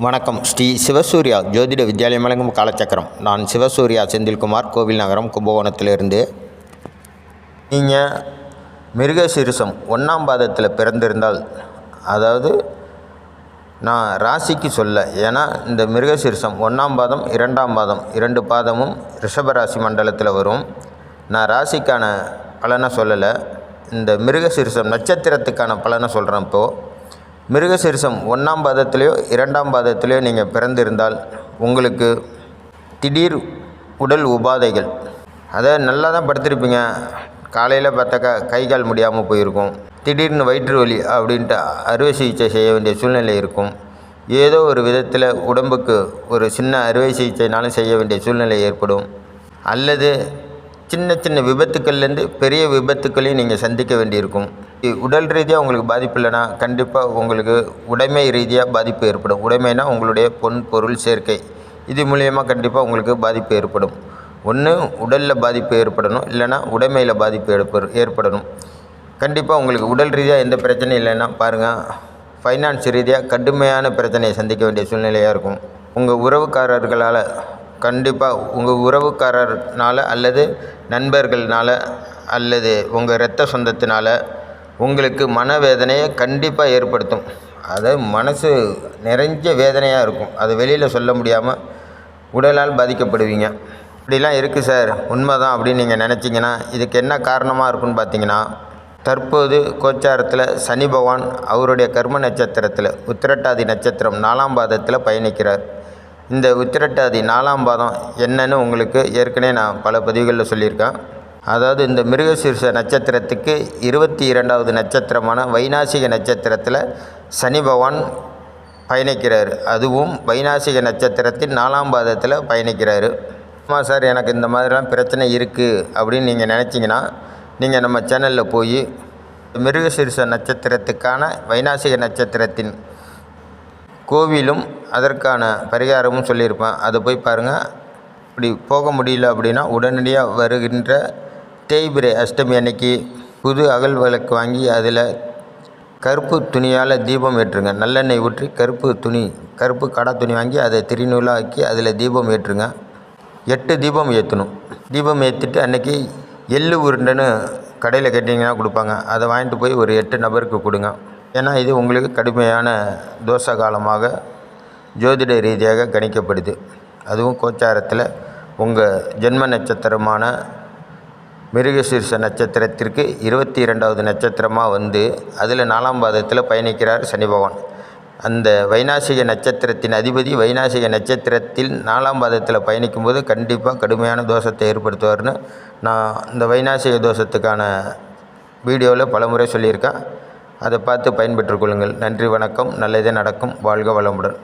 வணக்கம். ஸ்ரீ சிவசூர்யா ஜோதிட வித்யாலயம் வழங்கும் காலச்சக்கரம். நான் சிவசூர்யா செந்தில்குமார், கோவில் நகரம், கும்பகோணத்திலிருந்து. நீங்கள் மிருகசீரிஷம் 1ஆம் பாதத்தில் பிறந்திருந்தால், அதாவது நான் ராசிக்கு சொல்ல, ஏன்னா இந்த மிருகசீரிஷம் 1ஆம் பாதம் 2ஆம் பாதம் 2 பாதமும் ரிஷபராசி மண்டலத்தில் வரும். நான் ராசிக்கான பலனை சொல்லலை, இந்த மிருகசீரிஷம் நட்சத்திரத்துக்கான பலனை சொல்கிறேன். இப்போது மிருகசீரிஷம் 1ஆம் பாதத்திலையோ 2ஆம் பாதத்திலையோ நீங்கள் பிறந்திருந்தால் உங்களுக்கு திடீர் உடல் உபாதைகள், அதாவது நல்லா தான் படுத்திருப்பீங்க, காலையில் பார்த்தாக்கா கை கால் முடியாமல் போயிருக்கும், திடீர்னு வயிற்று வலி அப்படின்ட்டு அறுவை சிகிச்சை செய்ய வேண்டிய சூழ்நிலை இருக்கும். ஏதோ ஒரு விதத்தில் உடம்புக்கு ஒரு சின்ன அறுவை சிகிச்சைனாலும் செய்ய வேண்டிய சூழ்நிலை ஏற்படும். அல்லது சின்ன சின்ன விபத்துக்கள்லேருந்து பெரிய விபத்துக்களையும் நீங்கள் சந்திக்க வேண்டியிருக்கும். உடல் ரீதியாக உங்களுக்கு பாதிப்பு இல்லைன்னா கண்டிப்பாக உங்களுக்கு உடைமை ரீதியாக பாதிப்பு ஏற்படும். உடைமைனா உங்களுடைய பொன் பொருள் சேர்க்கை, இது மூலயமா கண்டிப்பாக உங்களுக்கு பாதிப்பு ஏற்படும். ஒன்று உடலில் பாதிப்பு ஏற்படணும், இல்லைனா உடைமையில் பாதிப்பு ஏற்படணும். கண்டிப்பாக உங்களுக்கு உடல் ரீதியாக எந்த பிரச்சனையும் இல்லைன்னா பாருங்கள், ஃபைனான்ஸ் ரீதியாக கடுமையான பிரச்சனையை சந்திக்க வேண்டிய சூழ்நிலையாக இருக்கும். உங்கள் உறவுக்காரர்களால், கண்டிப்பாக உங்கள் உறவுக்காரர்னால் அல்லது நண்பர்கள்னால் அல்லது உங்கள் இரத்த சொந்தத்தினால் உங்களுக்கு மனவேதனையை கண்டிப்பாக ஏற்படுத்தும். அதாவது மனசு நிறைஞ்ச வேதனையாக இருக்கும், அது வெளியில் சொல்ல முடியாமல் உடலால் பாதிக்கப்படுவீங்க. இப்படிலாம் இருக்குது சார், உண்மைதான் அப்படின்னு நீங்கள் நினச்சிங்கன்னா இதுக்கு என்ன காரணமாக இருக்குன்னு பார்த்தீங்கன்னா, தற்போது கோச்சாரத்தில் சனி பகவான் அவருடைய கர்ம நட்சத்திரத்தில் உத்திரட்டாதி நட்சத்திரம் 4ஆம் பாதத்தில் பயணிக்கிறார். இந்த உத்திரட்டாதி 4ஆம் பாதம் என்னன்னு உங்களுக்கு ஏற்கனவே நான் பல பதிவுகளில் சொல்லியிருக்கேன். அதாவது இந்த மிருகசீரிஷ நட்சத்திரத்துக்கு 22வது நட்சத்திரமான வைநாசிக நட்சத்திரத்தில் சனி பகவான் பயணிக்கிறார். அதுவும் வைநாசிக நட்சத்திரத்தின் 4ஆம் பாதத்தில் பயணிக்கிறார். ஆமாம் சார், எனக்கு இந்த மாதிரிலாம் பிரச்சனை இருக்குது அப்படின்னு நீங்கள் நினச்சிங்கன்னா நீங்கள் நம்ம சேனலில் போய் மிருகசீரிஷ நட்சத்திரத்துக்கான வைநாசிக நட்சத்திரத்தின் கோவிலும் அதற்கான பரிகாரமும் சொல்லியிருப்பேன், அதை போய் பாருங்கள். இப்படி போக முடியல அப்படின்னா உடனடியாக வருகின்ற தேய்பிரை அஷ்டமி அன்னைக்கு புது அகல் விளக்கு வாங்கி அதில் கருப்பு துணியால் தீபம் ஏற்றுங்க. நல்லெண்ணெய் ஊற்றி கருப்பு கடா துணி வாங்கி அதை திரிநூலாக ஆக்கி அதில் தீபம் ஏற்றுங்க. 8 தீபம் ஏற்றணும். தீபம் ஏற்றிட்டு அன்றைக்கி எள்ளு உருண்டைன்னு கடையில் கேட்டிங்கன்னா கொடுப்பாங்க, அதை வாங்கிட்டு போய் ஒரு 8 நபருக்கு கொடுங்க. ஏன்னா இது உங்களுக்கு கடுமையான தோஷ காலமாக ஜோதிட ரீதியாக கணிக்கப்படுது. அதுவும் கோச்சாரத்தில் உங்கள் ஜென்ம நட்சத்திரமான மிருகசீரிஷ நட்சத்திரத்திற்கு 22வது நட்சத்திரமாக வந்து அதில் 4ஆம் பாதத்தில் பயணிக்கிறார் சனி பகவான். அந்த வைநாசிக நட்சத்திரத்தின் அதிபதி வைநாசிக நட்சத்திரத்தில் 4ஆம் பாதத்தில் பயணிக்கும்போது கண்டிப்பாக கடுமையான தோஷத்தை ஏற்படுத்துவார்னு நான் இந்த வைநாசிக தோஷத்துக்கான வீடியோவில் பலமுறை சொல்லியிருக்கேன். அதை பார்த்து பயன்பெற்றுக் கொள்ளுங்கள். நன்றி, வணக்கம். நல்லதே நடக்கும். வாழ்க வளமுடன்.